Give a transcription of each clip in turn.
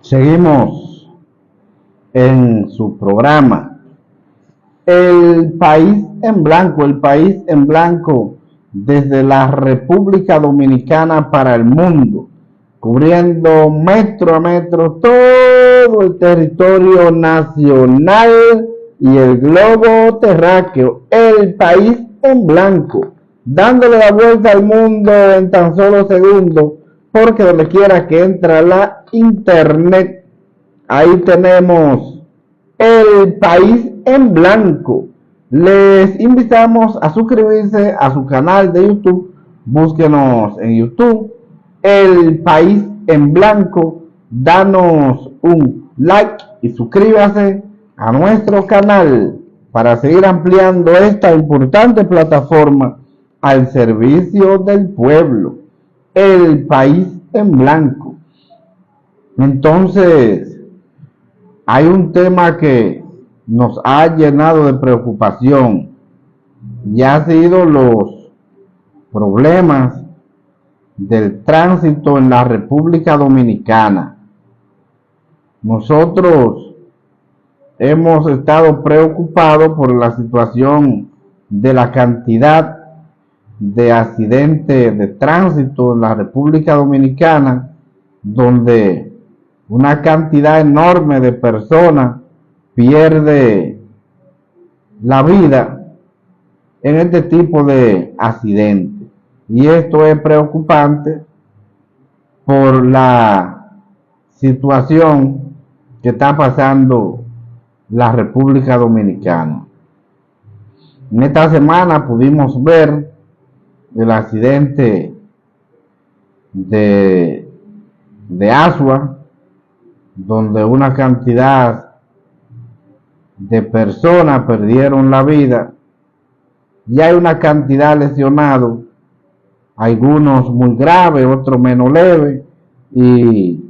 Seguimos en su programa El País en Blanco, el País en Blanco desde la República Dominicana para el mundo, cubriendo metro a metro todo el territorio nacional y el globo terráqueo. El País en Blanco, dándole la vuelta al mundo en tan solo segundos, porque donde quiera que entra la internet, ahí tenemos El País en Blanco. Les invitamos a suscribirse a su canal de YouTube. Búsquenos en YouTube, El País en Blanco. Danos un like y suscríbase a nuestro canal para seguir ampliando esta importante plataforma al servicio del pueblo. El País en Blanco. Entonces, hay un tema que nos ha llenado de preocupación y ha sido los problemas del tránsito en la República Dominicana. Nosotros hemos estado preocupados por la situación de la cantidad de accidentes de tránsito en la República Dominicana, donde una cantidad enorme de personas pierde la vida en este tipo de accidentes. Y esto es preocupante por la situación que está pasando la República Dominicana. En esta semana pudimos ver el accidente de Asua, donde una cantidad de personas perdieron la vida y hay una cantidad de lesionados, algunos muy graves, otros menos leves, y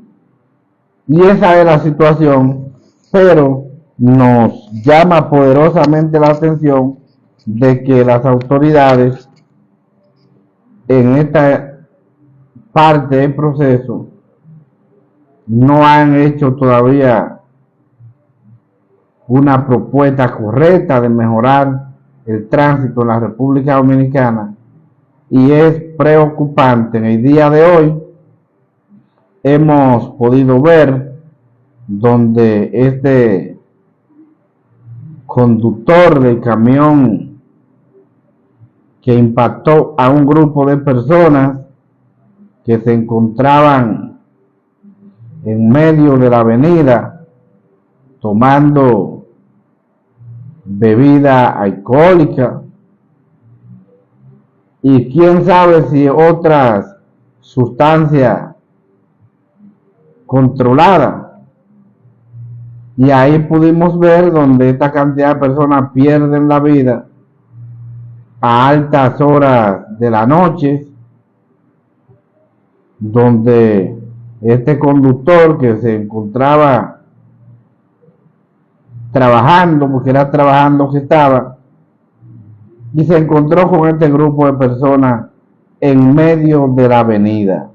esa es la situación, pero nos llama poderosamente la atención de que las autoridades en esta parte del proceso no han hecho todavía una propuesta correcta de mejorar el tránsito en la República Dominicana, y es preocupante. En el día de hoy hemos podido ver donde este conductor del camión que impactó a un grupo de personas que se encontraban en medio de la avenida tomando bebida alcohólica y quién sabe si otras sustancias controladas. Y ahí pudimos ver donde esta cantidad de personas pierden la vida a altas horas de la noche, donde este conductor que se encontraba trabajando, porque era trabajando que estaba, y se encontró con este grupo de personas en medio de la avenida,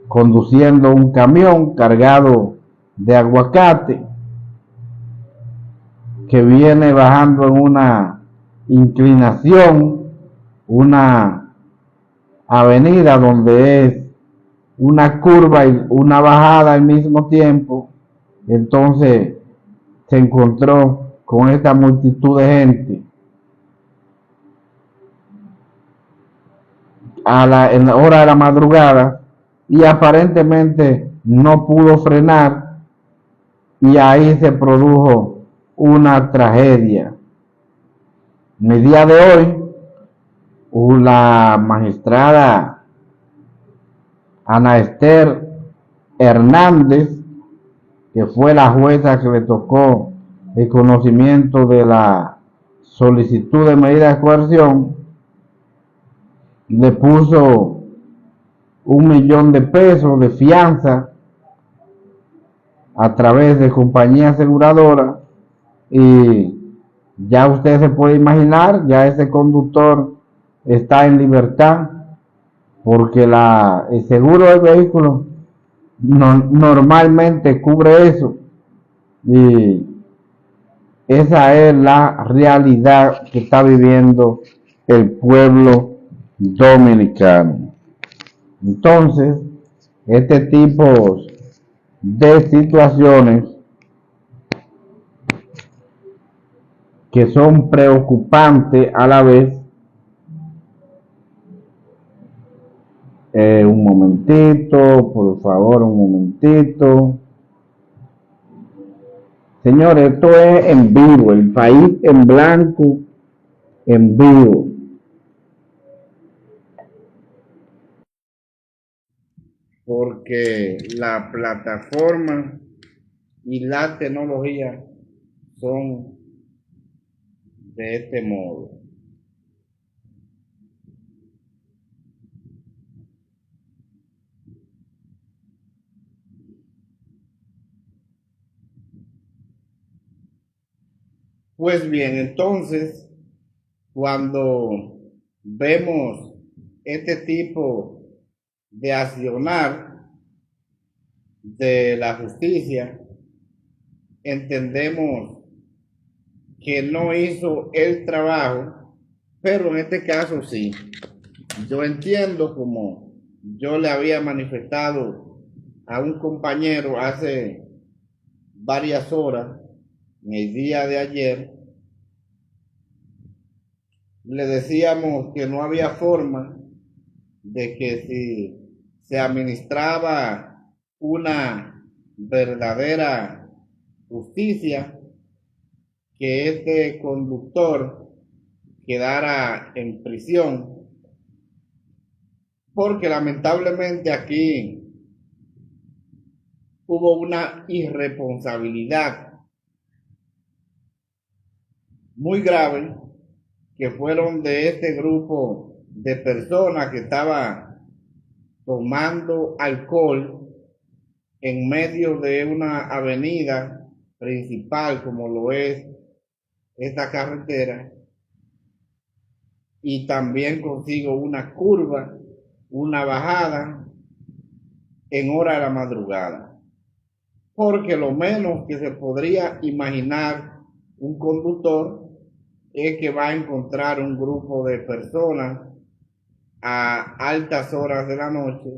conduciendo un camión cargado de aguacate que viene bajando en una inclinación, una avenida donde es una curva y una bajada al mismo tiempo. Entonces se encontró con esta multitud de gente en la hora de la madrugada, y aparentemente no pudo frenar, y ahí se produjo una tragedia. En el día de hoy, la magistrada Ana Esther Hernández, que fue la jueza que le tocó el conocimiento de la solicitud de medida de coerción, le puso $1.000.000 de fianza a través de compañía aseguradora y ya usted se puede imaginar, ya ese conductor está en libertad porque el seguro del vehículo normalmente cubre eso y esa es la realidad que está viviendo el pueblo dominicano. Entonces, este tipo de situaciones que son preocupantes a la vez. Un momentito, por favor, un momentito. Señores, esto es en vivo, el país en blanco, en vivo. Porque la plataforma y la tecnología son de este modo. Pues bien, entonces, cuando vemos este tipo de accionar de la justicia, entendemos que no hizo el trabajo, pero en este caso sí. Yo entiendo, como yo le había manifestado a un compañero hace varias horas, en el día de ayer, le decíamos que no había forma de que si se administraba una verdadera justicia, que este conductor quedara en prisión, porque lamentablemente aquí hubo una irresponsabilidad muy grave, que fueron de este grupo de personas que estaba tomando alcohol en medio de una avenida principal como lo es esta carretera, y también consigo una curva, una bajada en hora de la madrugada, porque lo menos que se podría imaginar un conductor es que va a encontrar un grupo de personas a altas horas de la noche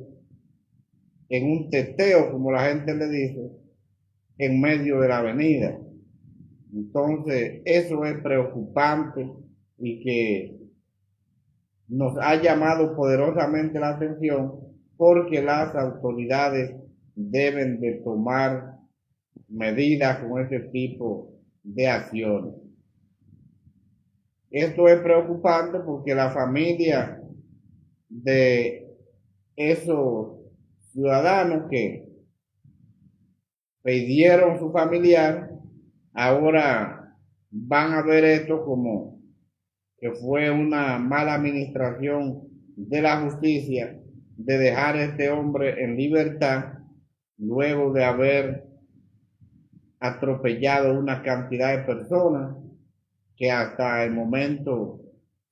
en un teteo, como la gente le dice, en medio de la avenida. Entonces, eso es preocupante y que nos ha llamado poderosamente la atención, porque las autoridades deben de tomar medidas con este tipo de acciones. Esto es preocupante porque la familia de esos ciudadanos que pidieron su familiar ahora van a ver esto como que fue una mala administración de la justicia de dejar a este hombre en libertad luego de haber atropellado una cantidad de personas que hasta el momento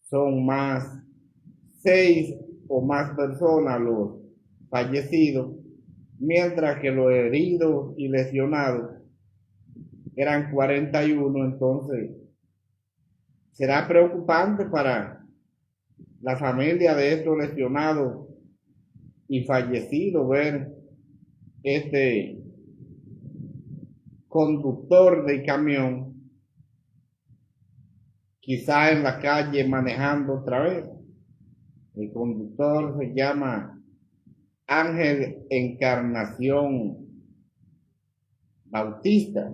son más 6 o más personas los fallecidos, mientras que los heridos y lesionados eran 41. Entonces será preocupante para la familia de estos lesionados y fallecidos ver este conductor de camión quizá en la calle manejando otra vez. El conductor se llama Ángel Encarnación Bautista,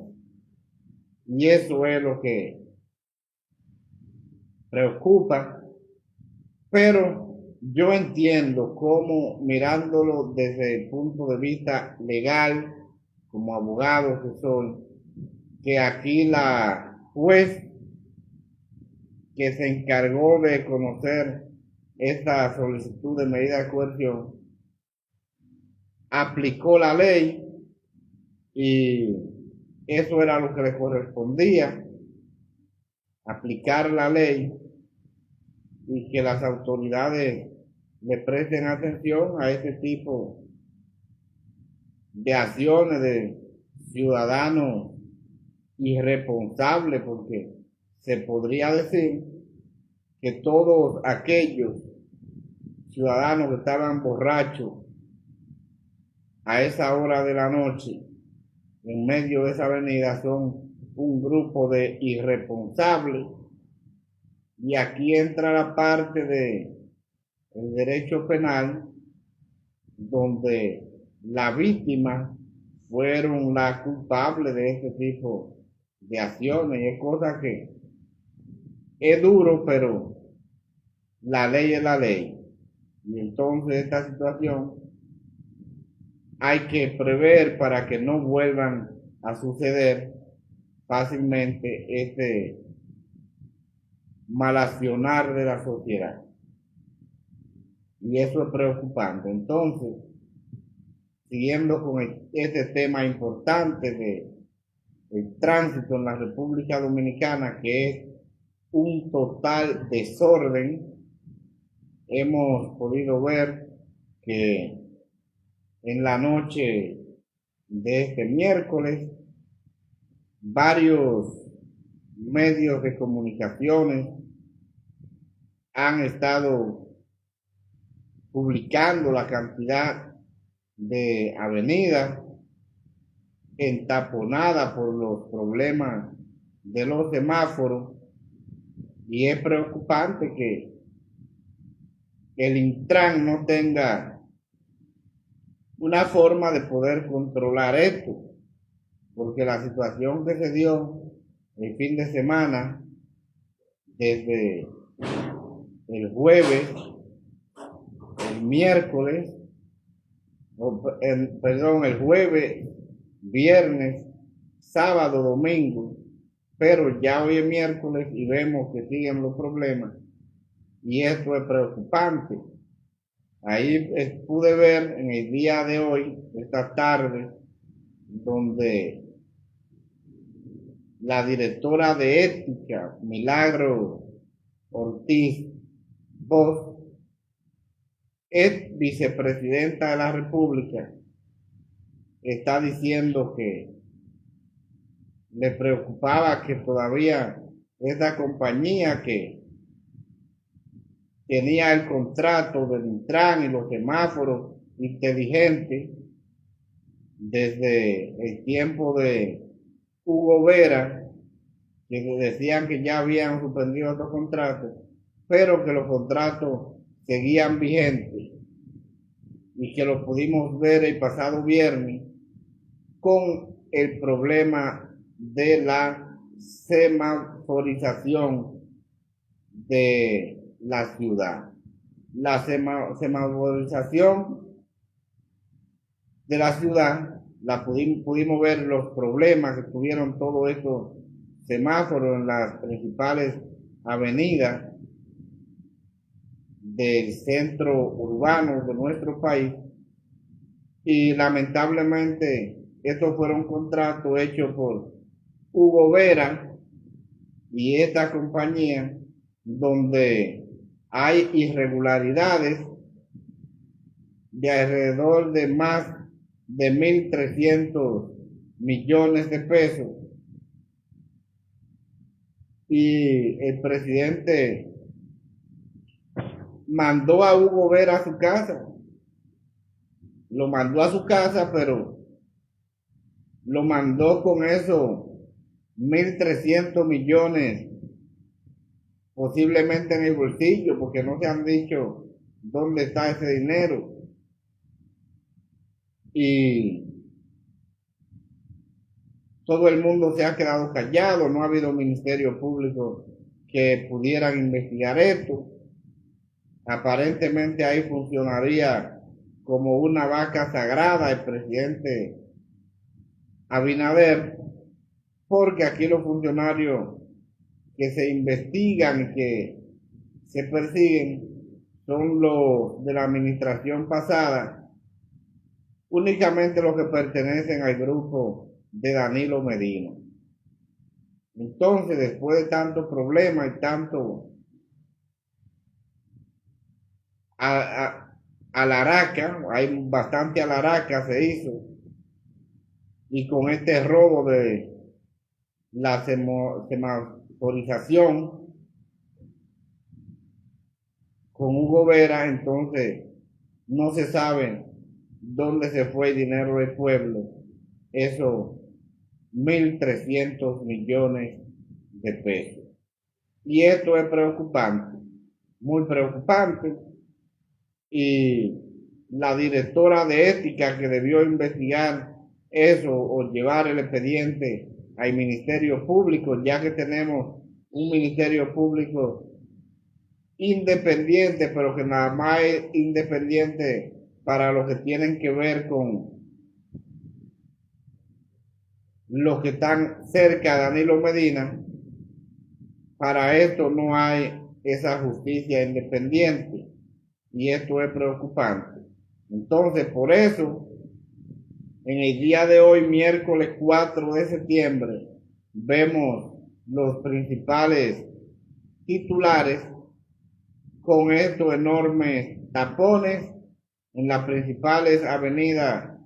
y eso es lo que preocupa. Pero yo entiendo cómo, mirándolo desde el punto de vista legal, como abogado que soy, que aquí la juez que se encargó de conocer esta solicitud de medida de coerción aplicó la ley, y eso era lo que le correspondía. aplicar la ley y que las autoridades le presten atención a este tipo de acciones de ciudadanos irresponsables, porque se podría decir que todos aquellos ciudadanos que estaban borrachos a esa hora de la noche en medio de esa avenida son un grupo de irresponsables. Y aquí entra la parte de el derecho penal, donde la víctima fueron las culpables de este tipo de acciones. Y es cosa que es duro, pero la ley es la ley. Y entonces esta situación hay que prever para que no vuelvan a suceder fácilmente este mal accionar de la sociedad. Y eso es preocupante. Entonces, siguiendo con este tema importante de el tránsito en la República Dominicana, que es un total desorden, hemos podido ver que en la noche de este miércoles varios medios de comunicaciones han estado publicando la cantidad de avenidas entaponadas por los problemas de los semáforos, y es preocupante que el Intran no tenga una forma de poder controlar esto, porque la situación que se dio el fin de semana, desde el jueves, el miércoles, el jueves, viernes, sábado, domingo, pero ya hoy es miércoles y vemos que siguen los problemas, y esto es preocupante. Ahí pude ver en el día de hoy, esta tarde, donde la directora de ética, Milagro Ortiz Bosch, es vicepresidenta de la República, está diciendo que le preocupaba que todavía esta compañía que tenía el contrato del Intran y los semáforos inteligentes desde el tiempo de Hugo Vera, que decían que ya habían suspendido estos contratos, pero que los contratos seguían vigentes, y que lo pudimos ver el pasado viernes con el problema de la semaforización de la ciudad. La semaforización de la ciudad, pudimos ver los problemas que tuvieron todos estos semáforos en las principales avenidas del centro urbano de nuestro país, y lamentablemente estos fueron contratos hechos por Hugo Vera y esta compañía, donde hay irregularidades de alrededor de más de 1.300 millones de pesos, y el presidente mandó a Hugo Vera a su casa. Lo mandó a su casa, pero lo mandó con esos 1.300 millones posiblemente en el bolsillo, porque no se han dicho dónde está ese dinero. Y todo el mundo se ha quedado callado, no ha habido ministerio público que pudieran investigar esto. Aparentemente ahí funcionaría como una vaca sagrada el presidente Abinader, porque aquí los funcionarios que se investigan y que se persiguen son los de la administración pasada, únicamente los que pertenecen al grupo de Danilo Medina. Entonces, después de tanto problema y tanto alaraca, hay bastante alaraca se hizo, y con este robo de la semaforización con Hugo Vera, entonces no se sabe dónde se fue el dinero del pueblo, esos 1.300 millones de pesos. Y esto es preocupante, muy preocupante, y la directora de ética que debió investigar eso o llevar el expediente al Ministerio Público, ya que tenemos un Ministerio Público independiente, pero que nada más es independiente para lo que tienen que ver con los que están cerca de Danilo Medina. Para esto no hay esa justicia independiente y esto es preocupante. Entonces, por eso, en el día de hoy, miércoles 4 de septiembre, vemos los principales titulares con estos enormes tapones en las principales avenidas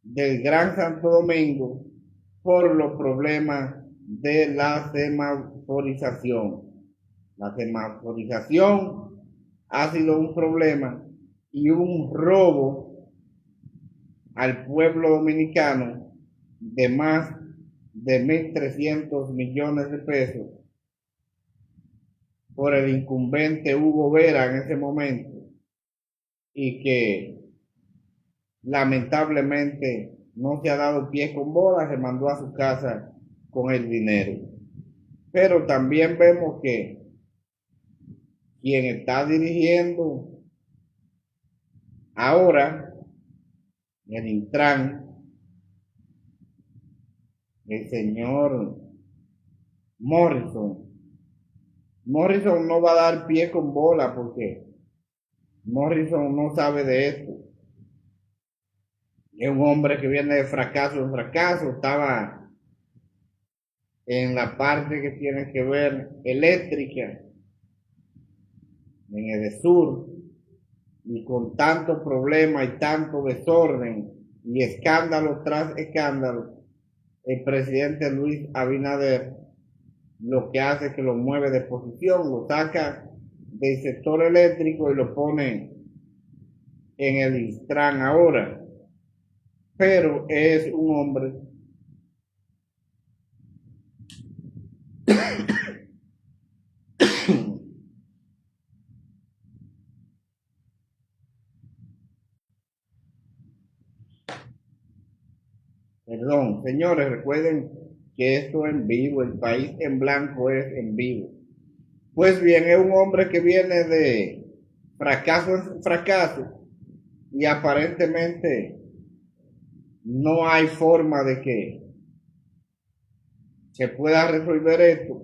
del Gran Santo Domingo por los problemas de la semaforización. La semaforización ha sido un problema y un robo al pueblo dominicano de más de 1.300 millones de pesos por el incumbente Hugo Vera en ese momento, y que lamentablemente no se ha dado pie con bola, se mandó a su casa con el dinero. Pero también vemos que quien está dirigiendo ahora el Intran, el señor Morrison no va a dar pie con bola porque Morrison no sabe de esto. Es un hombre que viene de fracaso en fracaso, estaba en la parte que tiene que ver eléctrica, en el sur, y con tanto problema y tanto desorden y escándalo tras escándalo, el presidente Luis Abinader lo que hace es que lo mueve de posición, lo saca del sector eléctrico y lo pone en el Intran ahora. Pero es un hombre perdón, señores, recuerden que esto es en vivo, el país en blanco es en vivo. Pues bien, es un hombre que viene de fracaso en fracaso y aparentemente no hay forma de que se pueda resolver esto,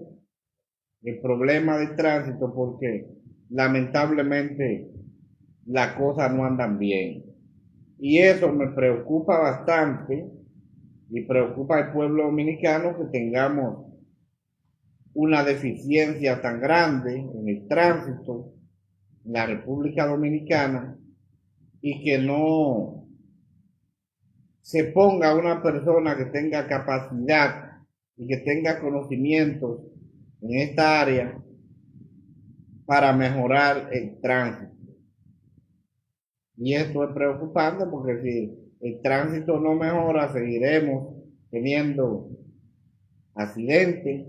el problema de tránsito, porque lamentablemente las cosas no andan bien. Y eso me preocupa bastante y preocupa al pueblo dominicano, que tengamos una deficiencia tan grande en el tránsito en la República Dominicana y que no se ponga una persona que tenga capacidad y que tenga conocimientos en esta área para mejorar el tránsito. Y esto es preocupante porque si el tránsito no mejora, seguiremos teniendo accidentes,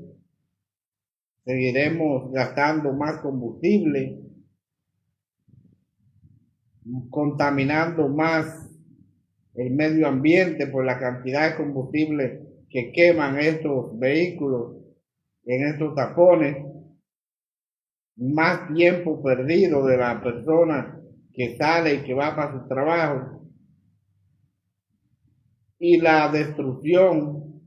seguiremos gastando más combustible, contaminando más el medio ambiente por la cantidad de combustible que queman estos vehículos en estos tapones, más tiempo perdido de la persona que sale y que va para su trabajo, y la destrucción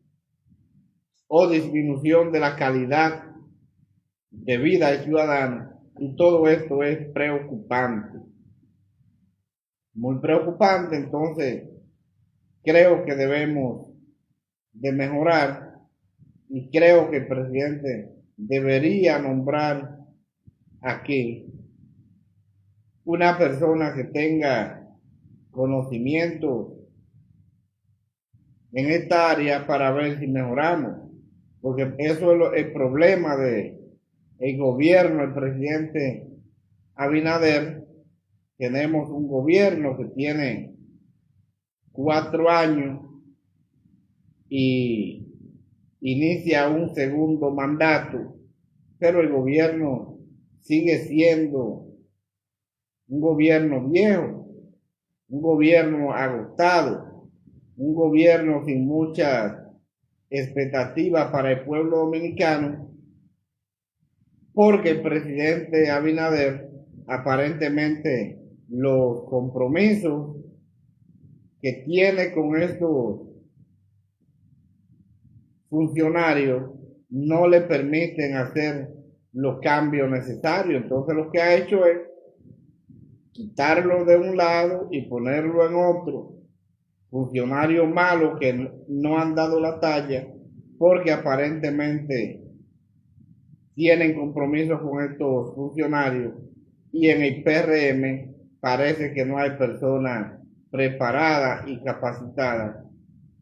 o disminución de la calidad de vida del ciudadano. Y todo esto es preocupante, muy preocupante. Entonces creo que debemos de mejorar y creo que el presidente debería nombrar aquí una persona que tenga conocimiento en esta área para ver si mejoramos, porque eso es el problema de el gobierno, el presidente Abinader. Tenemos un gobierno que tiene 4 años y inicia un segundo mandato, pero el gobierno sigue siendo un gobierno viejo, un gobierno agotado, un gobierno sin muchas expectativas para el pueblo dominicano, porque el presidente Abinader aparentemente los compromisos que tiene con estos funcionarios no le permiten hacer los cambios necesarios. Entonces lo que ha hecho es quitarlo de un lado y ponerlo en otro. Funcionarios malos que no han dado la talla porque aparentemente tienen compromisos con estos funcionarios, y en el PRM parece que no hay personas preparadas y capacitadas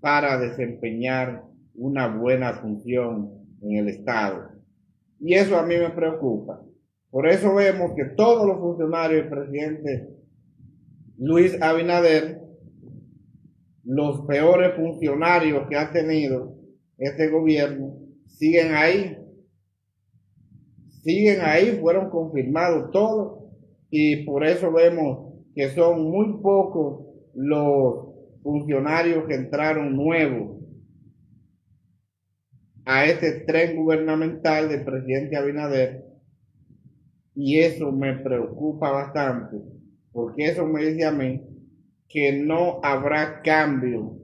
para desempeñar una buena función en el Estado. Y eso a mí me preocupa. Por eso vemos que todos los funcionarios del presidente Luis Abinader, los peores funcionarios que ha tenido este gobierno, siguen ahí, fueron confirmados todos, y por eso vemos que son muy pocos los funcionarios que entraron nuevos a este tren gubernamental del presidente Abinader, y eso me preocupa bastante, porque eso me dice a mí que no habrá cambio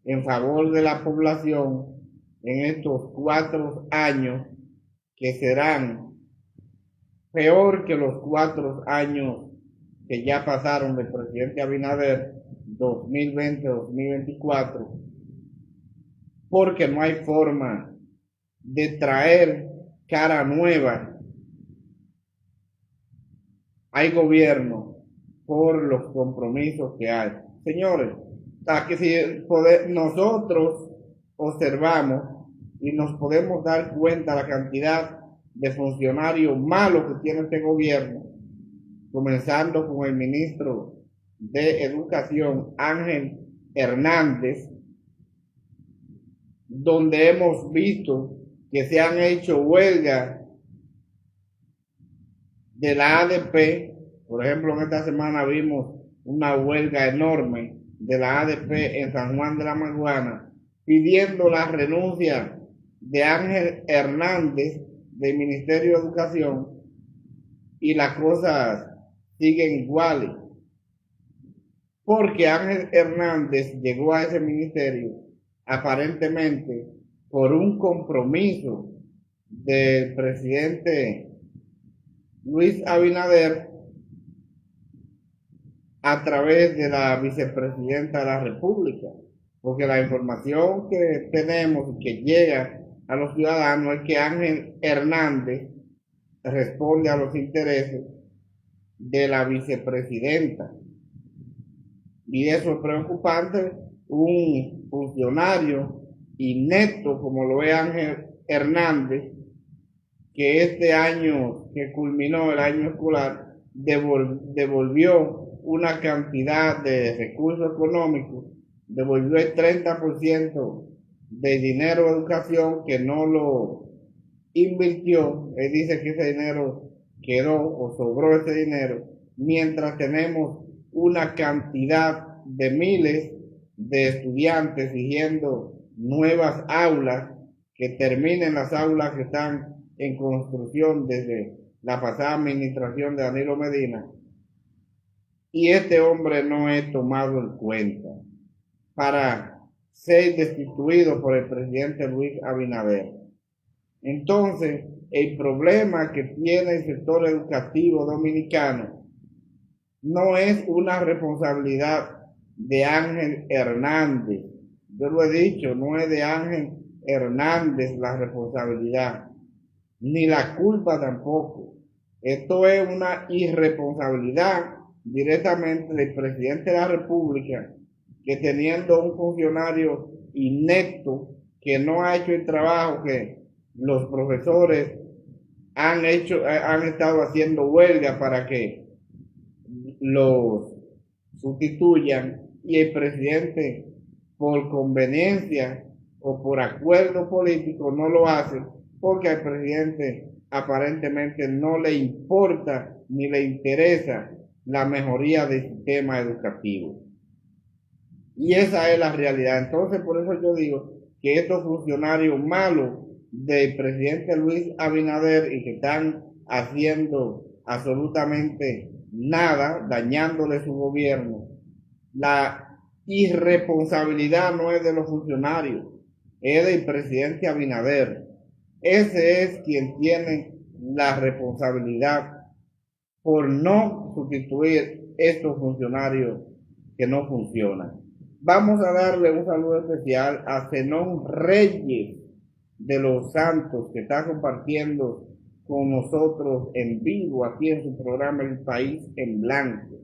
en favor de la población en estos 4 años, que serán peor que los 4 años que ya pasaron del presidente Abinader, 2020-2024, porque no hay forma de traer cara nueva al gobierno por los compromisos que hay. Señores, que si nosotros observamos y nos podemos dar cuenta de la cantidad de funcionarios malos que tiene este gobierno, comenzando con el ministro de Educación, Ángel Hernández, donde hemos visto que se han hecho huelgas de la ADP. Por ejemplo, en esta semana vimos una huelga enorme de la ADP en San Juan de la Maguana, pidiendo la renuncia de Ángel Hernández del Ministerio de Educación, y las cosas siguen iguales, porque Ángel Hernández llegó a ese ministerio aparentemente por un compromiso del presidente Luis Abinader a través de la vicepresidenta de la República, porque la información que tenemos y que llega a los ciudadanos es que Ángel Hernández responde a los intereses de la vicepresidenta, y eso es preocupante. Un funcionario inepto como lo es Ángel Hernández, que este año que culminó el año escolar devolvió una cantidad de recursos económicos, devolvió el 30% de dinero de educación que no lo invirtió. Él dice que ese dinero quedó o sobró ese dinero, mientras tenemos una cantidad de miles de estudiantes exigiendo nuevas aulas, que terminen las aulas que están en construcción desde la pasada administración de Danilo Medina, y este hombre no es tomado en cuenta para ser destituido por el presidente Luis Abinader. Entonces, el problema que tiene el sector educativo dominicano no es una responsabilidad de Ángel Hernández. Yo lo he dicho, no es de Ángel Hernández la responsabilidad, ni la culpa tampoco. Esto es una irresponsabilidad directamente del presidente de la República, que teniendo un funcionario inepto que no ha hecho el trabajo que los profesores han estado haciendo huelga para que los sustituyan, y el presidente por conveniencia o por acuerdo político no lo hace, porque al presidente aparentemente no le importa ni le interesa la mejoría del sistema educativo. Y esa es la realidad. Entonces, por eso yo digo que estos funcionarios malos del presidente Luis Abinader y que están haciendo absolutamente nada, dañándole su gobierno, la irresponsabilidad no es de los funcionarios, es del presidente Abinader. Ese es quien tiene la responsabilidad por no sustituir estos funcionarios que no funcionan. Vamos a darle un saludo especial a Zenón Reyes de los Santos, que está compartiendo con nosotros en vivo aquí en su programa El País en Blanco.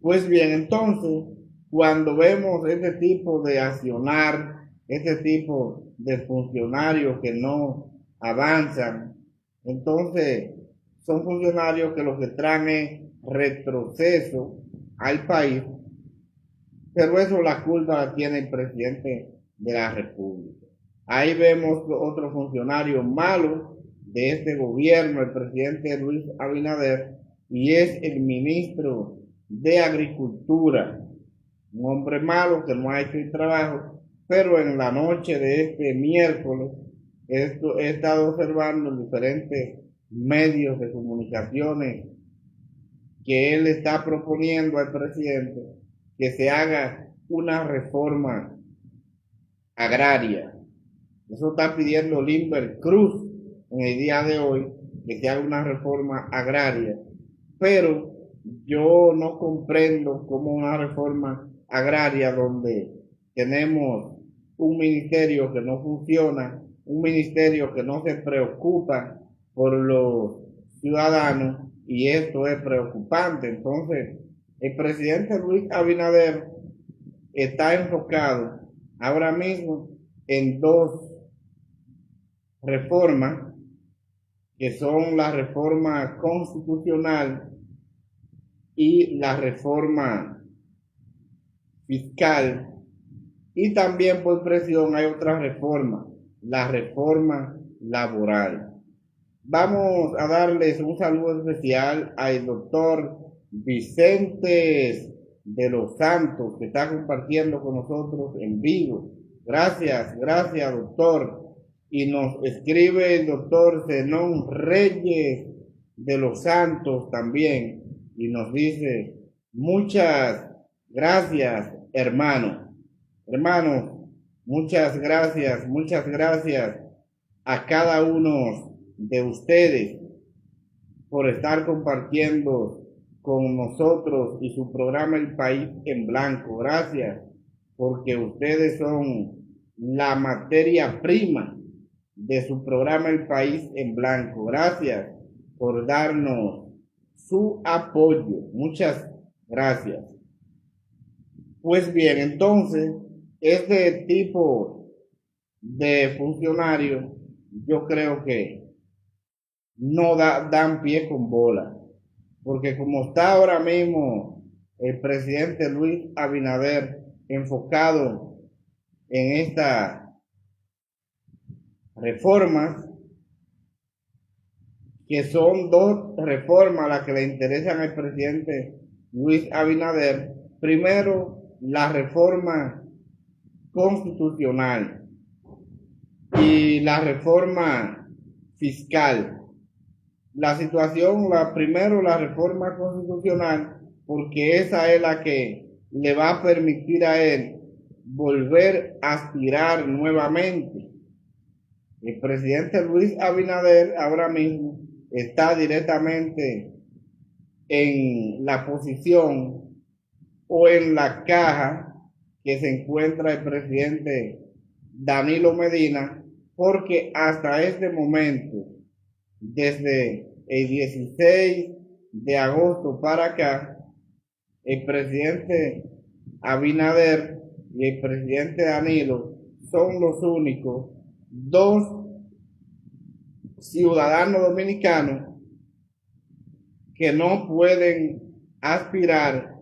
Pues bien, entonces, cuando vemos este tipo de accionar, este tipo de funcionarios que no avanzan, entonces son funcionarios que lo que traen es retroceso al país, pero eso la culpa la tiene el presidente de la República. Ahí vemos otro funcionario malo de este gobierno, el presidente Luis Abinader, y es el ministro de Agricultura, un hombre malo que no ha hecho el trabajo, pero en la noche de este miércoles he estado observando en diferentes medios de comunicaciones que él está proponiendo al presidente que se haga una reforma agraria. Eso está pidiendo Limber Cruz en el día de hoy, que se haga una reforma agraria. Pero yo no comprendo cómo una reforma agraria donde tenemos un ministerio que no funciona, un ministerio que no se preocupa por los ciudadanos, y esto es preocupante. Entonces, el presidente Luis Abinader está enfocado ahora mismo en dos reformas, que son la reforma constitucional y la reforma fiscal, y también por presión hay otra reforma, la reforma laboral. Vamos a darles un saludo especial al doctor Vicente de los Santos, que está compartiendo con nosotros en vivo. Gracias, doctor. Y nos escribe el doctor Zenón Reyes de los Santos también, y nos dice: muchas gracias, hermano. Hermano, muchas gracias a cada uno de ustedes por estar compartiendo con nosotros y su programa El País en Blanco. Gracias, porque ustedes son la materia prima de su programa El País en Blanco. Gracias por darnos su apoyo. Muchas gracias. Pues bien, entonces, este tipo de funcionarios, yo creo que no dan pie con bola, porque como está ahora mismo el presidente Luis Abinader enfocado en esta reformas, que son dos reformas las que le interesan al presidente Luis Abinader. Primero, la reforma constitucional y la reforma fiscal. La situación, primero la reforma constitucional, porque esa es la que le va a permitir a él volver a aspirar nuevamente. El presidente Luis Abinader ahora mismo está directamente en la posición o en la caja que se encuentra el presidente Danilo Medina, porque hasta este momento, desde el 16 de agosto para acá, el presidente Abinader y el presidente Danilo son los únicos dos ciudadanos dominicanos que no pueden aspirar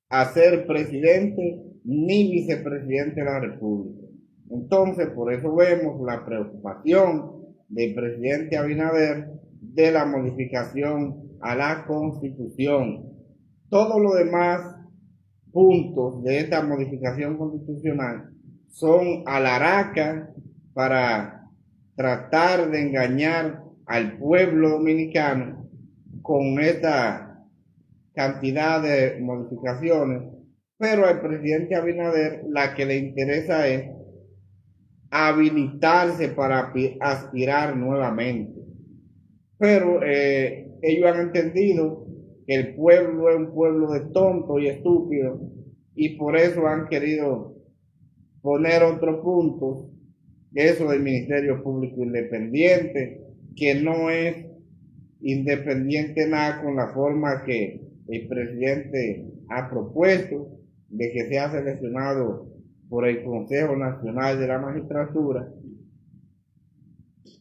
a ser presidente ni vicepresidente de la República. Entonces, por eso vemos la preocupación del presidente Abinader de la modificación a la Constitución. Todos los demás puntos de esta modificación constitucional son alharacas para tratar de engañar al pueblo dominicano con esta cantidad de modificaciones, pero al presidente Abinader la que le interesa es habilitarse para aspirar nuevamente. Pero ellos han entendido que el pueblo es un pueblo de tontos y estúpidos y por eso han querido poner otro punto, eso del Ministerio Público Independiente, que no es independiente nada con la forma que el presidente ha propuesto de que sea seleccionado por el Consejo Nacional de la Magistratura.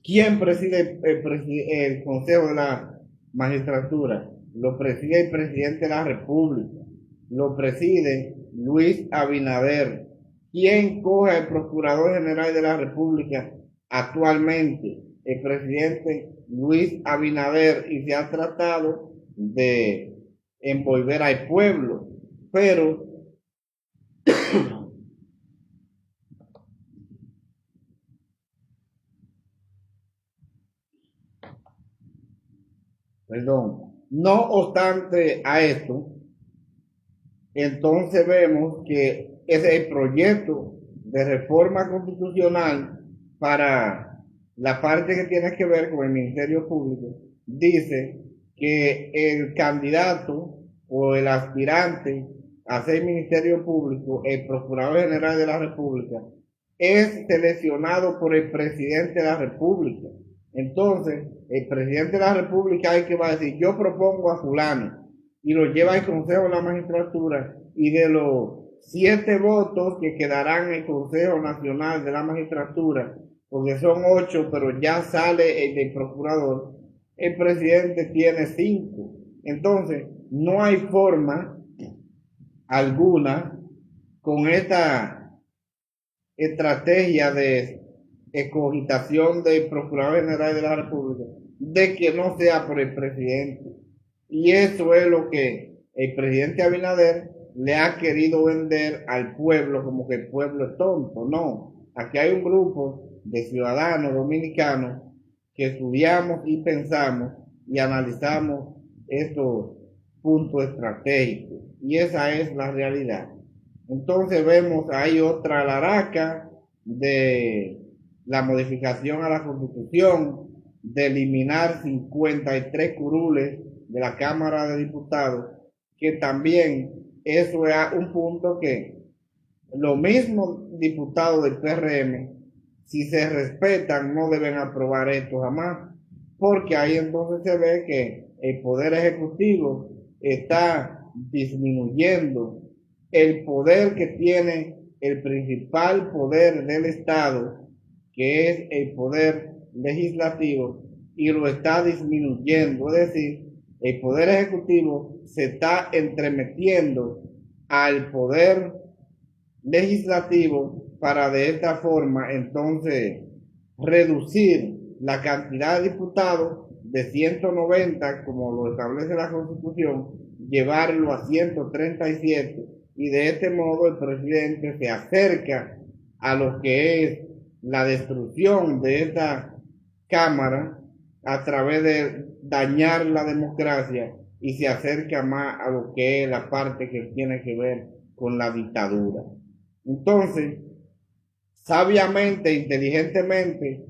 ¿Quién preside el Consejo de la Magistratura? Lo preside el presidente de la República, lo preside Luis Abinader. ¿Quién coge al Procurador General de la República actualmente? El presidente Luis Abinader, y se ha tratado de envolver al pueblo, pero perdón, no obstante a esto, entonces vemos que ese es el proyecto de reforma constitucional para la parte que tiene que ver con el Ministerio Público. Dice que el candidato o el aspirante a ser Ministerio Público, el Procurador General de la República, es seleccionado por el presidente de la República. Entonces, el presidente de la República es el que va a decir, yo propongo a fulano, y lo lleva al Consejo de la Magistratura, y de los 7 votos que quedarán en el Consejo Nacional de la Magistratura, porque son 8, pero ya sale el del procurador, el presidente tiene 5. Entonces, no hay forma alguna con esta estrategia de escogitación del Procurador General de la República de que no sea por el presidente. Y eso es lo que el presidente Abinader le ha querido vender al pueblo, como que el pueblo es tonto. No, aquí hay un grupo de ciudadanos dominicanos que estudiamos y pensamos y analizamos estos puntos estratégicos, y esa es la realidad. Entonces vemos ahí otra laraca de la modificación a la Constitución, de eliminar 53 curules de la Cámara de Diputados, que también eso es un punto que los mismos diputados del PRM, si se respetan, no deben aprobar esto jamás, porque ahí entonces se ve que el Poder Ejecutivo está disminuyendo el poder que tiene el principal poder del Estado, que es el poder legislativo, y lo está disminuyendo. Es decir, el Poder Ejecutivo se está entremetiendo al poder legislativo para de esta forma entonces reducir la cantidad de diputados de 190, como lo establece la Constitución, llevarlo a 137, y de este modo el presidente se acerca a lo que es la destrucción de esta Cámara a través de dañar la democracia, y se acerca más a lo que es la parte que tiene que ver con la dictadura. Entonces, sabiamente, inteligentemente,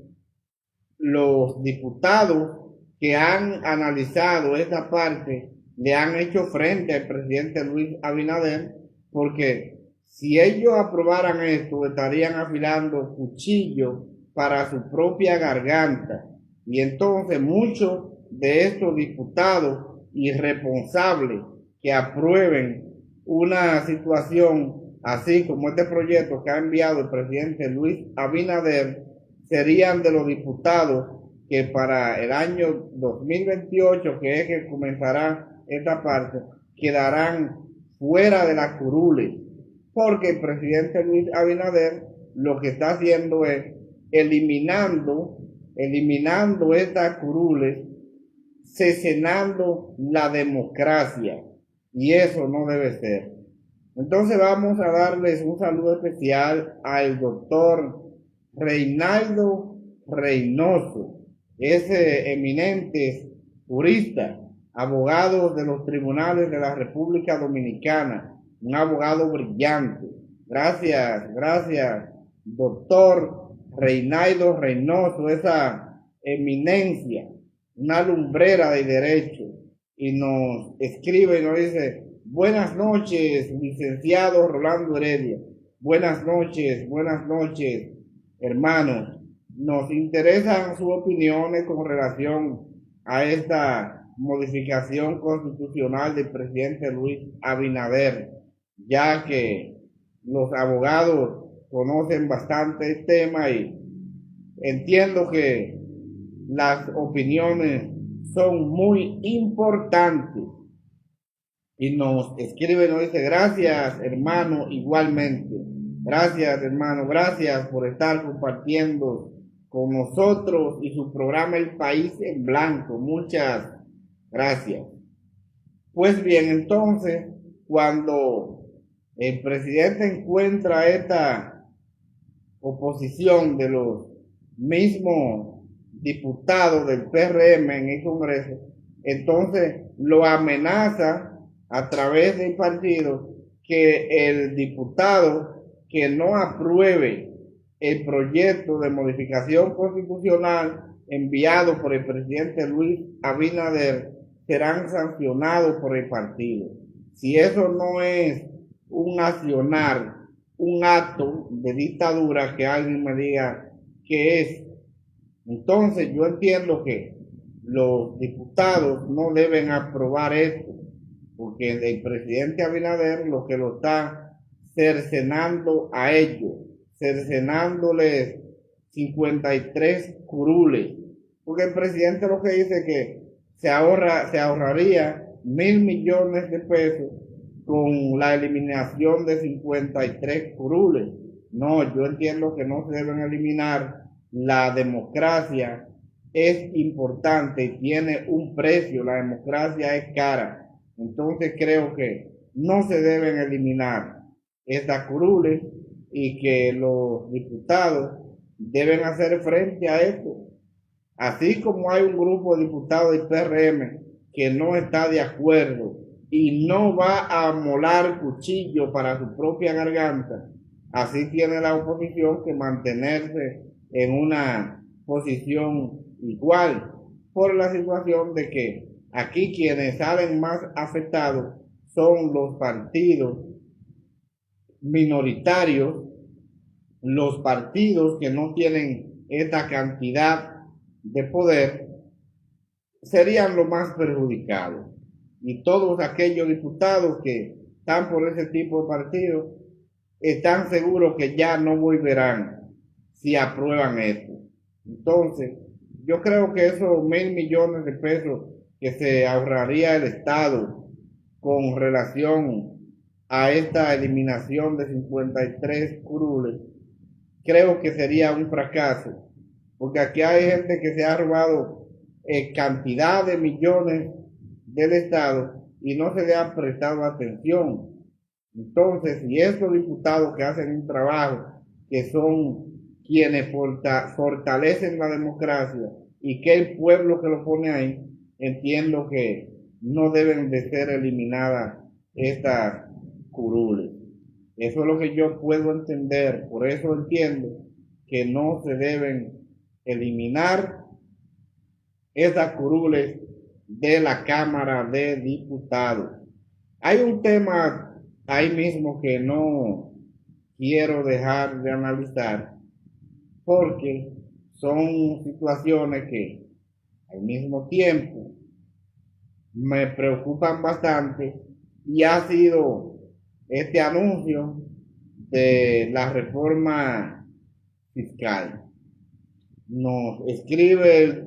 los diputados que han analizado esta parte le han hecho frente al presidente Luis Abinader, porque Si ellos aprobaran esto, estarían afilando cuchillos para su propia garganta. Y entonces muchos de estos diputados irresponsables que aprueben una situación así como este proyecto que ha enviado el presidente Luis Abinader, serían de los diputados que para el año 2028, que es que comenzará esta parte, quedarán fuera de la curule, porque el presidente Luis Abinader lo que está haciendo es eliminando estas curules, cercenando la democracia, y eso no debe ser. Entonces vamos a darles un saludo especial al doctor Reinaldo Reynoso, ese eminente jurista, abogado de los tribunales de la República Dominicana, un abogado brillante. Gracias, doctor Reinaldo Reynoso, esa eminencia, una lumbrera de derecho, y nos escribe y nos dice: buenas noches, licenciado Rolando Heredia. Buenas noches, hermanos. Nos interesan sus opiniones con relación a esta modificación constitucional del presidente Luis Abinader, ya que los abogados conocen bastante el tema y entiendo que las opiniones son muy importantes. Y nos escribe, nos dice: gracias, hermano, igualmente. Gracias, hermano, gracias por estar compartiendo con nosotros y su programa El País en Blanco. Muchas gracias. Pues bien, entonces, cuando el presidente encuentra esta oposición de los mismos diputados del PRM en el Congreso, entonces lo amenaza a través del partido que el diputado que no apruebe el proyecto de modificación constitucional enviado por el presidente Luis Abinader serán sancionados por el partido. Si eso no es un accionar, un acto de dictadura, que alguien me diga qué es. Entonces yo entiendo que los diputados no deben aprobar esto, porque el presidente Abinader lo que lo está cercenando a ellos, cercenándoles 53 curules, porque el presidente lo que dice es que se ahorraría 1.000 millones de pesos con la eliminación de 53 curules. No, yo entiendo que no se deben eliminar. La democracia es importante y tiene un precio, la democracia es cara. Entonces creo que no se deben eliminar estas curules y que los diputados deben hacer frente a esto. Así como hay un grupo de diputados del PRM que no está de acuerdo y no va a molar cuchillo para su propia garganta, así tiene la oposición que mantenerse en una posición igual, por la situación de que aquí quienes salen más afectados son los partidos minoritarios, los partidos que no tienen esta cantidad de poder, serían los más perjudicados. Y todos aquellos diputados que están por ese tipo de partidos están seguros que ya no volverán si aprueban esto. Entonces, yo creo que esos 1.000 millones de pesos que se ahorraría el Estado con relación a esta eliminación de 53 curules, creo que sería un fracaso, porque aquí hay gente que se ha robado cantidad de millones del Estado y no se le ha prestado atención. Entonces, si estos diputados que hacen un trabajo, que son quienes fortalecen la democracia y que el pueblo que lo pone ahí, entiendo que no deben de ser eliminadas estas curules. Eso es lo que yo puedo entender. Por eso entiendo que no se deben eliminar esas curules de la Cámara de Diputados. Hay un tema ahí mismo que no quiero dejar de analizar porque son situaciones que al mismo tiempo me preocupan bastante y ha sido este anuncio de la reforma fiscal. Nos escribe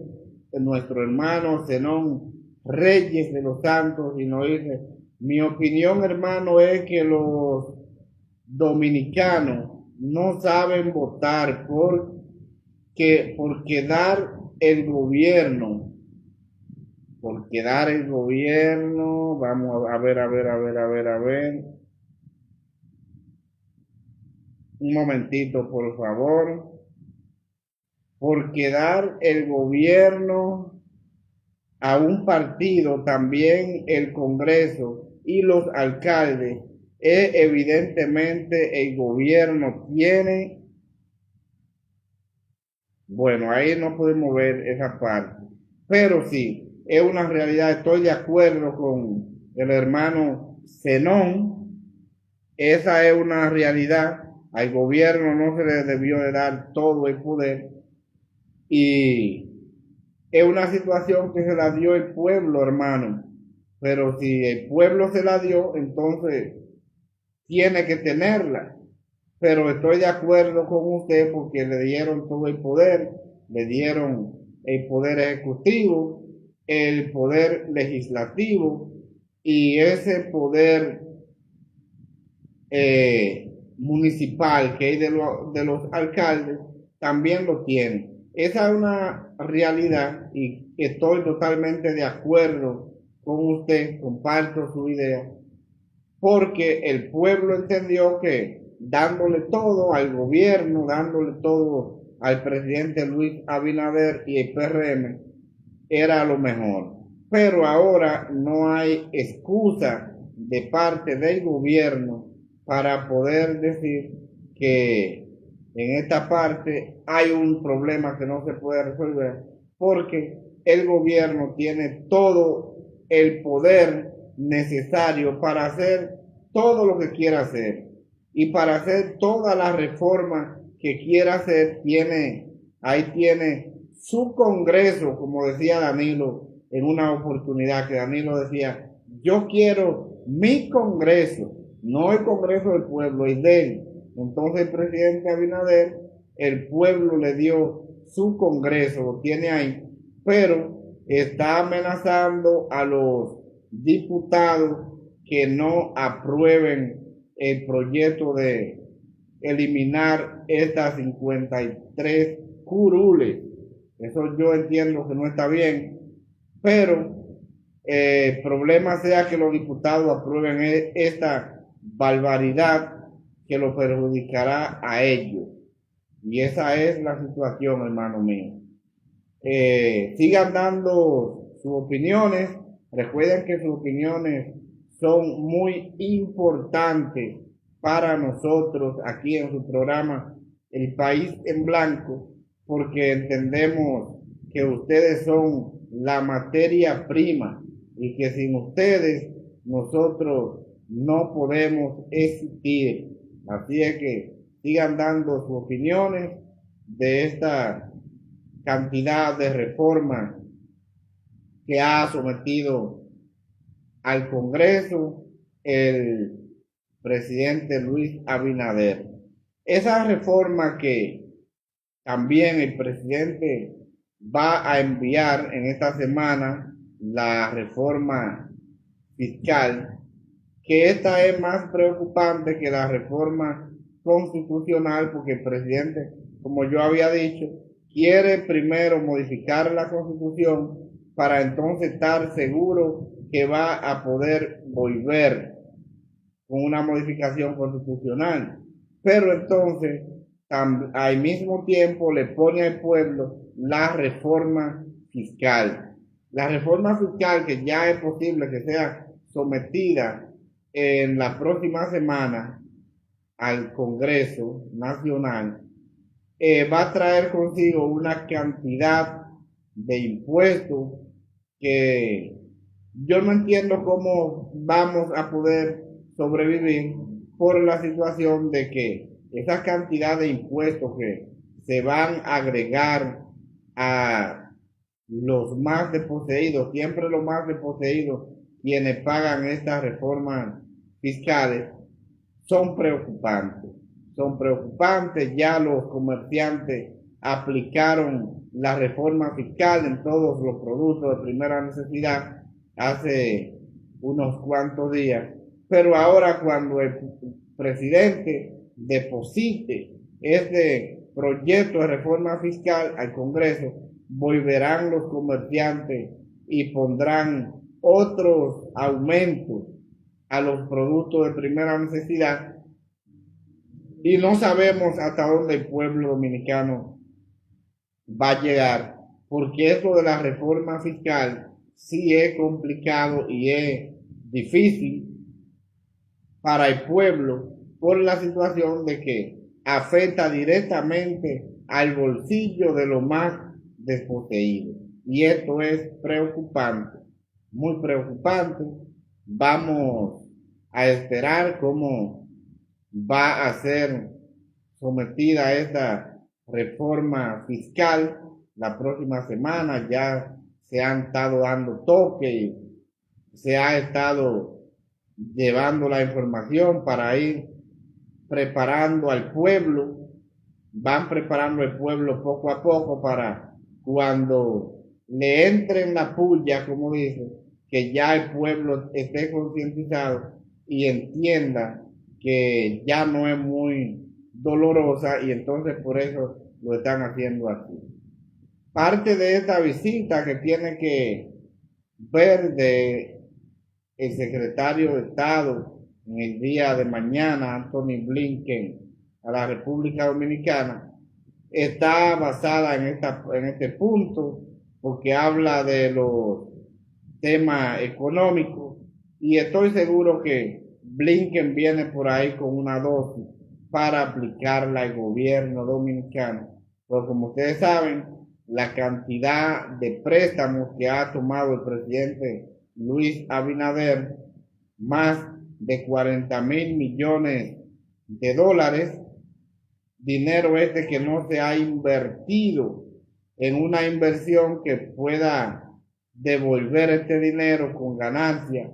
nuestro hermano Zenón Reyes de los Santos y nos dice: mi opinión, hermano, es que los dominicanos no saben votar por quedar el gobierno, vamos a ver, un momentito, por favor. Por quedar el gobierno a un partido, también el Congreso y los alcaldes, evidentemente el gobierno tiene, bueno, ahí no podemos ver esa parte, pero sí, es una realidad. Estoy de acuerdo con el hermano Zenón, esa es una realidad. Al gobierno no se le debió de dar todo el poder y es una situación que se la dio el pueblo, hermano. Pero si el pueblo se la dio, entonces tiene que tenerla. Pero estoy de acuerdo con usted porque le dieron todo el poder, le dieron el poder ejecutivo, el poder legislativo y ese poder municipal que hay de los alcaldes también lo tiene. Esa es una realidad y estoy totalmente de acuerdo con usted, comparto su idea, porque el pueblo entendió que dándole todo al gobierno, dándole todo al presidente Luis Abinader y el PRM, era lo mejor. Pero ahora no hay excusa de parte del gobierno para poder decir que en esta parte hay un problema que no se puede resolver, porque el gobierno tiene todo el poder necesario para hacer todo lo que quiera hacer y para hacer todas las reformas que quiera hacer. Ahí tiene su Congreso, como decía Danilo en una oportunidad, que Danilo decía: yo quiero mi Congreso, no el Congreso del pueblo, es de él. Entonces el presidente Abinader, el pueblo le dio su Congreso, lo tiene ahí, pero está amenazando a los diputados que no aprueben el proyecto de eliminar estas 53 curules. Eso yo entiendo que no está bien, pero el problema sea que los diputados aprueben esta barbaridad que lo perjudicará a ellos. Y esa es la situación, hermano mío. Sigan dando sus opiniones. Recuerden que sus opiniones son muy importantes para nosotros aquí en su programa El País en Blanco, porque entendemos que ustedes son la materia prima y que sin ustedes nosotros no podemos existir. Así es que sigan dando sus opiniones de esta cantidad de reformas que ha sometido al Congreso el presidente Luis Abinader. Esa reforma que también el presidente va a enviar en esta semana, la reforma fiscal, que esta es más preocupante que la reforma constitucional, porque el presidente, como yo había dicho, quiere primero modificar la Constitución para entonces estar seguro que va a poder volver con una modificación constitucional. Pero entonces, al mismo tiempo, le pone al pueblo la reforma fiscal. La reforma fiscal, que ya es posible que sea sometida en la próxima semana al Congreso Nacional, va a traer consigo una cantidad de impuestos que yo no entiendo cómo vamos a poder sobrevivir por la situación de que esa cantidad de impuestos que se van a agregar a los más desposeídos, siempre los más desposeídos, quienes pagan estas reformas fiscales, son preocupantes. Son preocupantes, ya los comerciantes aplicaron la reforma fiscal en todos los productos de primera necesidad hace unos cuantos días, pero ahora cuando el presidente deposite este proyecto de reforma fiscal al Congreso, volverán los comerciantes y pondrán otros aumentos a los productos de primera necesidad, y no sabemos hasta dónde el pueblo dominicano va a llegar, porque esto de la reforma fiscal sí es complicado y es difícil para el pueblo por la situación de que afecta directamente al bolsillo de los más desposeídos. Y esto es preocupante, muy preocupante. Vamos a esperar cómo va a ser sometida esta reforma fiscal la próxima semana. Ya se han estado dando toque y se ha estado llevando la información para ir preparando al pueblo. Van preparando al pueblo poco a poco para cuando le entren la puya, como dice, que ya el pueblo esté concientizado y entienda que ya no es muy dolorosa, y entonces por eso lo están haciendo así. Parte de esta visita que tiene que ver de el secretario de Estado en el día de mañana, Anthony Blinken, a la República Dominicana, está basada en este punto, porque habla de los temas económicos, y estoy seguro que Blinken viene por ahí con una dosis para aplicarla al gobierno dominicano, porque como ustedes saben, la cantidad de préstamos que ha tomado el presidente Luis Abinader, más de 40,000 millones de dólares, dinero este que no se ha invertido en una inversión que pueda devolver este dinero con ganancia.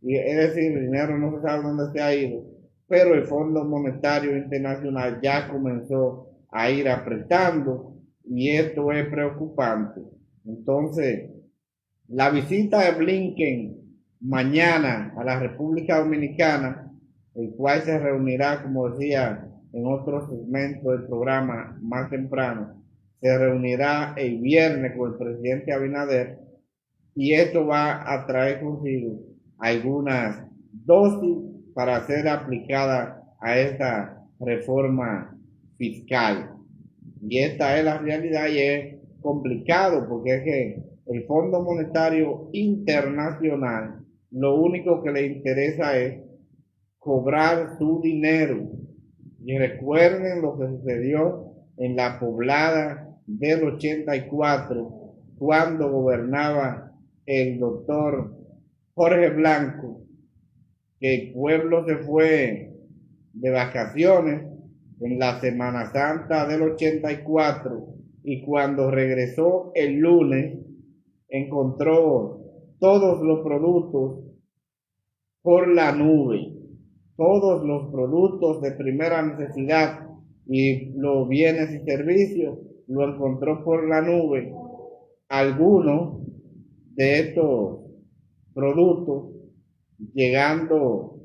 Y es decir, el dinero no se sabe dónde se ha ido, pero el Fondo Monetario Internacional ya comenzó a ir apretando, y esto es preocupante. Entonces, la visita de Blinken mañana a la República Dominicana, el cual se reunirá, como decía en otro segmento del programa más temprano, se reunirá el viernes con el presidente Abinader, y esto va a traer consigo algunas dosis para ser aplicada a esta reforma fiscal. Y esta es la realidad, y es complicado porque es que el Fondo Monetario Internacional lo único que le interesa es cobrar su dinero. Y recuerden lo que sucedió en la poblada del 84, cuando gobernaba el doctor Jorge Blanco, que el pueblo se fue de vacaciones en la Semana Santa del 84, y cuando regresó el lunes encontró todos los productos por la nube, todos los productos de primera necesidad y los bienes y servicios lo encontró por la nube. Algunos de estos productos llegando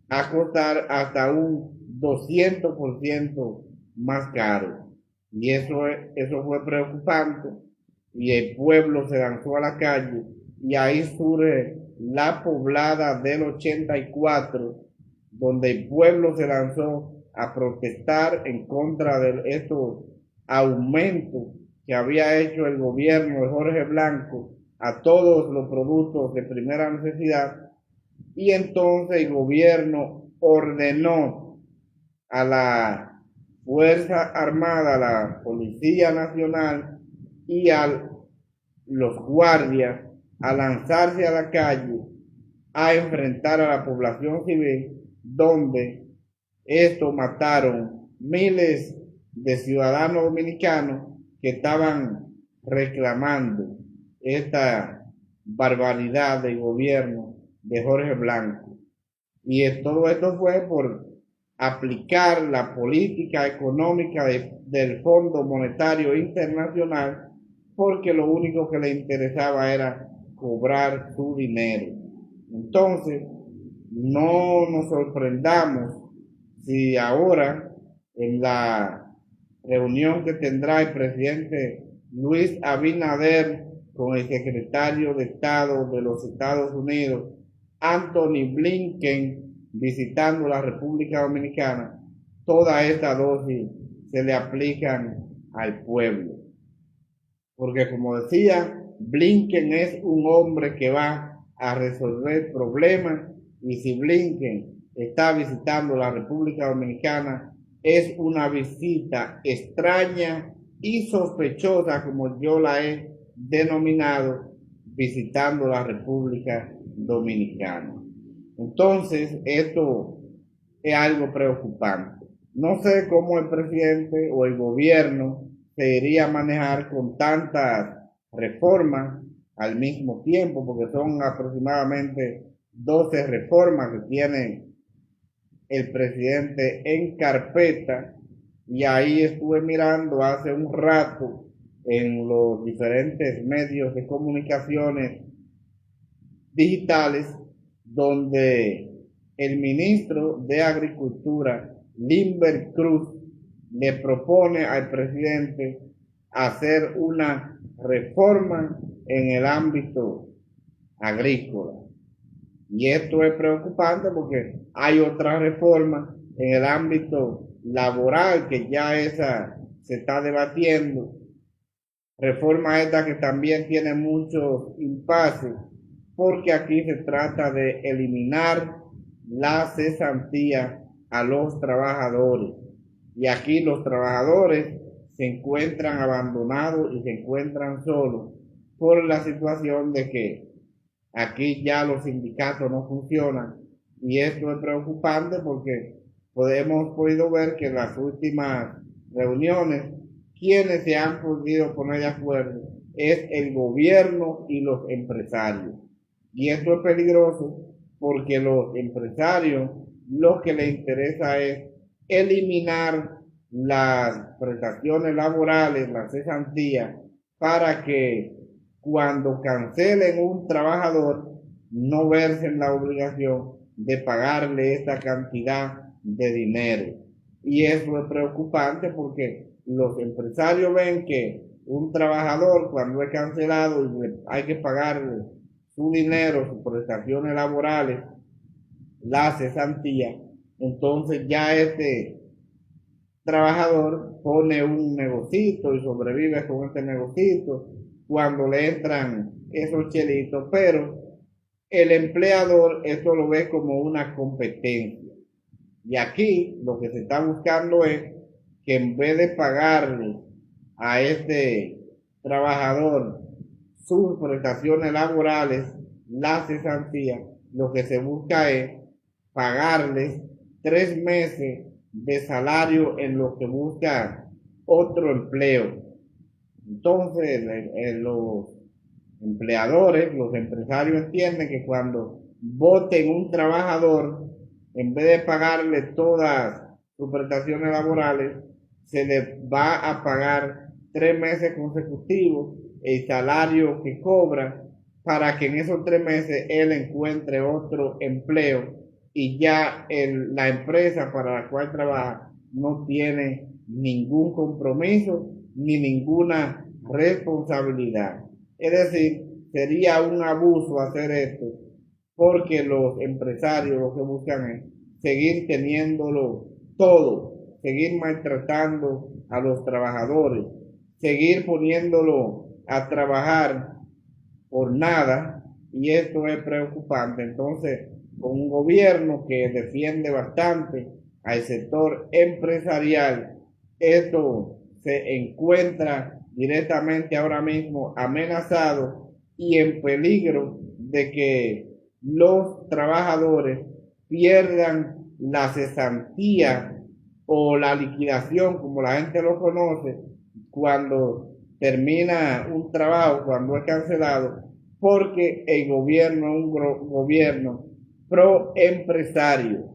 a costar hasta un 200% más caro. Y eso fue preocupante, y el pueblo se lanzó a la calle, y ahí surge la poblada del 84, donde el pueblo se lanzó a protestar en contra de estos aumentos que había hecho el gobierno de Jorge Blanco a todos los productos de primera necesidad. Y entonces el gobierno ordenó a la Fuerza Armada, a la Policía Nacional y a los guardias a lanzarse a la calle a enfrentar a la población civil, donde estos mataron miles de ciudadanos dominicanos que estaban reclamando esta barbaridad del gobierno de Jorge Blanco. Y todo esto fue por aplicar la política económica del Fondo Monetario Internacional, porque lo único que le interesaba era cobrar su dinero. Entonces, no nos sorprendamos si ahora en la reunión que tendrá el presidente Luis Abinader con el secretario de Estado de los Estados Unidos, Anthony Blinken, visitando la República Dominicana, toda esta dosis se le aplican al pueblo. Porque como decía, Blinken es un hombre que va a resolver problemas, y si Blinken está visitando la República Dominicana, es una visita extraña y sospechosa, como yo la he denominado, visitando la República Dominicana. Entonces, esto es algo preocupante. No sé cómo el presidente o el gobierno se iría a manejar con tantas reformas al mismo tiempo, porque son aproximadamente 12 reformas que tiene el presidente en carpeta, y ahí estuve mirando hace un rato en los diferentes medios de comunicaciones digitales, donde el ministro de Agricultura, Limber Cruz, le propone al presidente hacer una reforma en el ámbito agrícola. Y esto es preocupante porque hay otra reforma en el ámbito laboral que ya esa se está debatiendo. Reforma esta que también tiene muchos impases, porque aquí se trata de eliminar la cesantía a los trabajadores. Y aquí los trabajadores se encuentran abandonados y se encuentran solos por la situación de que aquí ya los sindicatos no funcionan, y esto es preocupante porque hemos podido ver que en las últimas reuniones quienes se han podido poner de acuerdo es el gobierno y los empresarios. Y esto es peligroso porque los empresarios lo que les interesa es eliminar las prestaciones laborales, la cesantía, para que cuando cancelen un trabajador no verse en la obligación de pagarle esta cantidad de dinero. Y eso es preocupante porque los empresarios ven que un trabajador, cuando es cancelado y hay que pagarle su dinero, sus prestaciones laborales, la cesantía, entonces ya este trabajador pone un negocito y sobrevive con este negocito cuando le entran esos chelitos, pero el empleador esto lo ve como una competencia. Y aquí lo que se está buscando es que en vez de pagarle a este trabajador sus prestaciones laborales, la cesantía, lo que se busca es pagarles 3 meses de salario en lo que busca otro empleo. Entonces, los empleadores, los empresarios entienden que cuando voten un trabajador, en vez de pagarle todas sus prestaciones laborales, se le va a pagar 3 meses consecutivos el salario que cobra, para que en esos 3 meses él encuentre otro empleo, y ya la empresa para la cual trabaja no tiene ningún compromiso ni ninguna responsabilidad. Es decir, sería un abuso hacer esto, porque los empresarios lo que buscan es seguir teniéndolo todo, seguir maltratando a los trabajadores, seguir poniéndolo a trabajar por nada, y esto es preocupante. Entonces, con un gobierno que defiende bastante al sector empresarial, esto se encuentra directamente ahora mismo amenazado y en peligro de que los trabajadores pierdan la cesantía o la liquidación, como la gente lo conoce, cuando termina un trabajo, cuando es cancelado, porque el gobierno es un gobierno pro empresario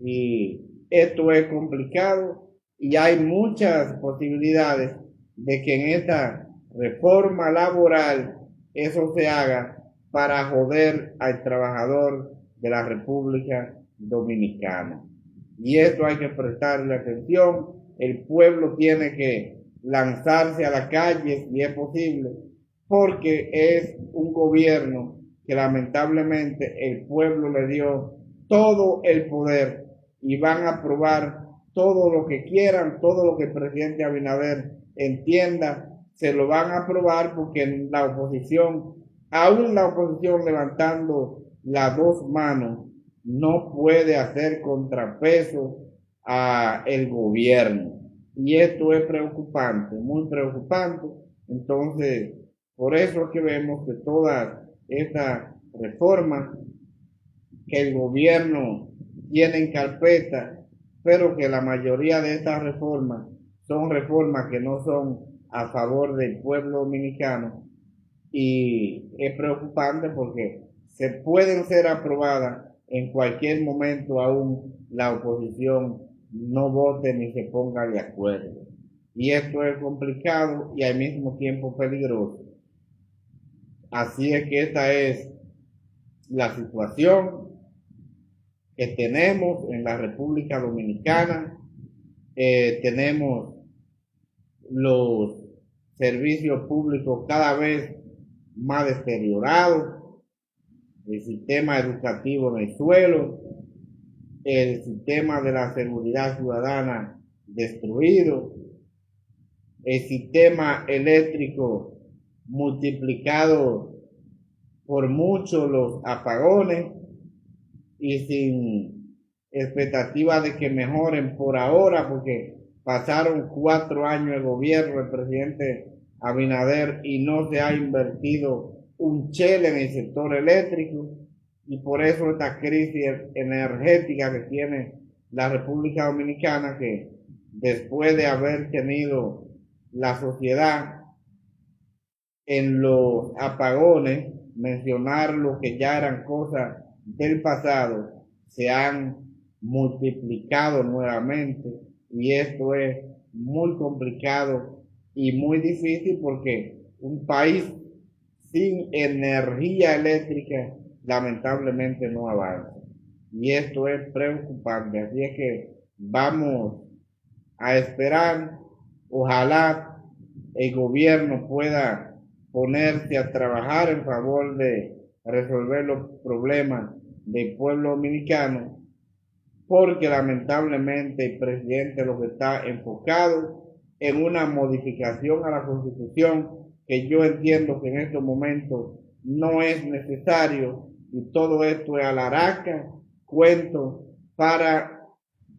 y esto es complicado y hay muchas posibilidades de que en esta reforma laboral eso se haga para joder al trabajador de la República Dominicana. Y esto hay que prestarle atención. El pueblo tiene que lanzarse a la calle si es posible, porque es un gobierno que lamentablemente el pueblo le dio todo el poder y van a aprobar todo lo que quieran, todo lo que el presidente Abinader entienda, se lo van a aprobar porque la oposición, aún la oposición levantando las dos manos, no puede hacer contrapeso a el gobierno. Y esto es preocupante, muy preocupante. Entonces, por eso es que vemos que todas estas reformas que el gobierno tiene en carpeta, pero que la mayoría de estas reformas son reformas que no son a favor del pueblo dominicano, y es preocupante porque se pueden ser aprobadas en cualquier momento, aún la oposición no vote ni se ponga de acuerdo. Y esto es complicado y al mismo tiempo peligroso. Así es que esta es la situación que tenemos en la República Dominicana. Tenemos los servicios públicos cada vez más deteriorados, el sistema educativo en el suelo, el sistema de la seguridad ciudadana destruido, el sistema eléctrico multiplicado por mucho los apagones y sin expectativa de que mejoren por ahora, porque pasaron 4 años de gobierno del presidente Abinader y no se ha invertido un chele en el sector eléctrico, y por eso esta crisis energética que tiene la República Dominicana, que después de haber tenido la sociedad en los apagones, mencionar lo que ya eran cosas del pasado, se han multiplicado nuevamente, y esto es muy complicado y muy difícil porque un país sin energía eléctrica lamentablemente no avanza, y esto es preocupante. Así es que vamos a esperar, ojalá el gobierno pueda ponerse a trabajar en favor de resolver los problemas del pueblo dominicano, porque lamentablemente el presidente lo que está enfocado en una modificación a la Constitución, que yo entiendo que en estos momentos no es necesario, y todo esto es alaraca, cuento para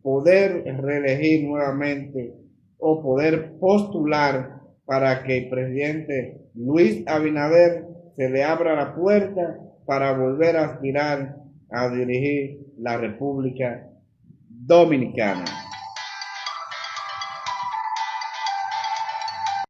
poder reelegir nuevamente o poder postular para que el presidente Luis Abinader se le abra la puerta para volver a aspirar a dirigir la República Dominicana.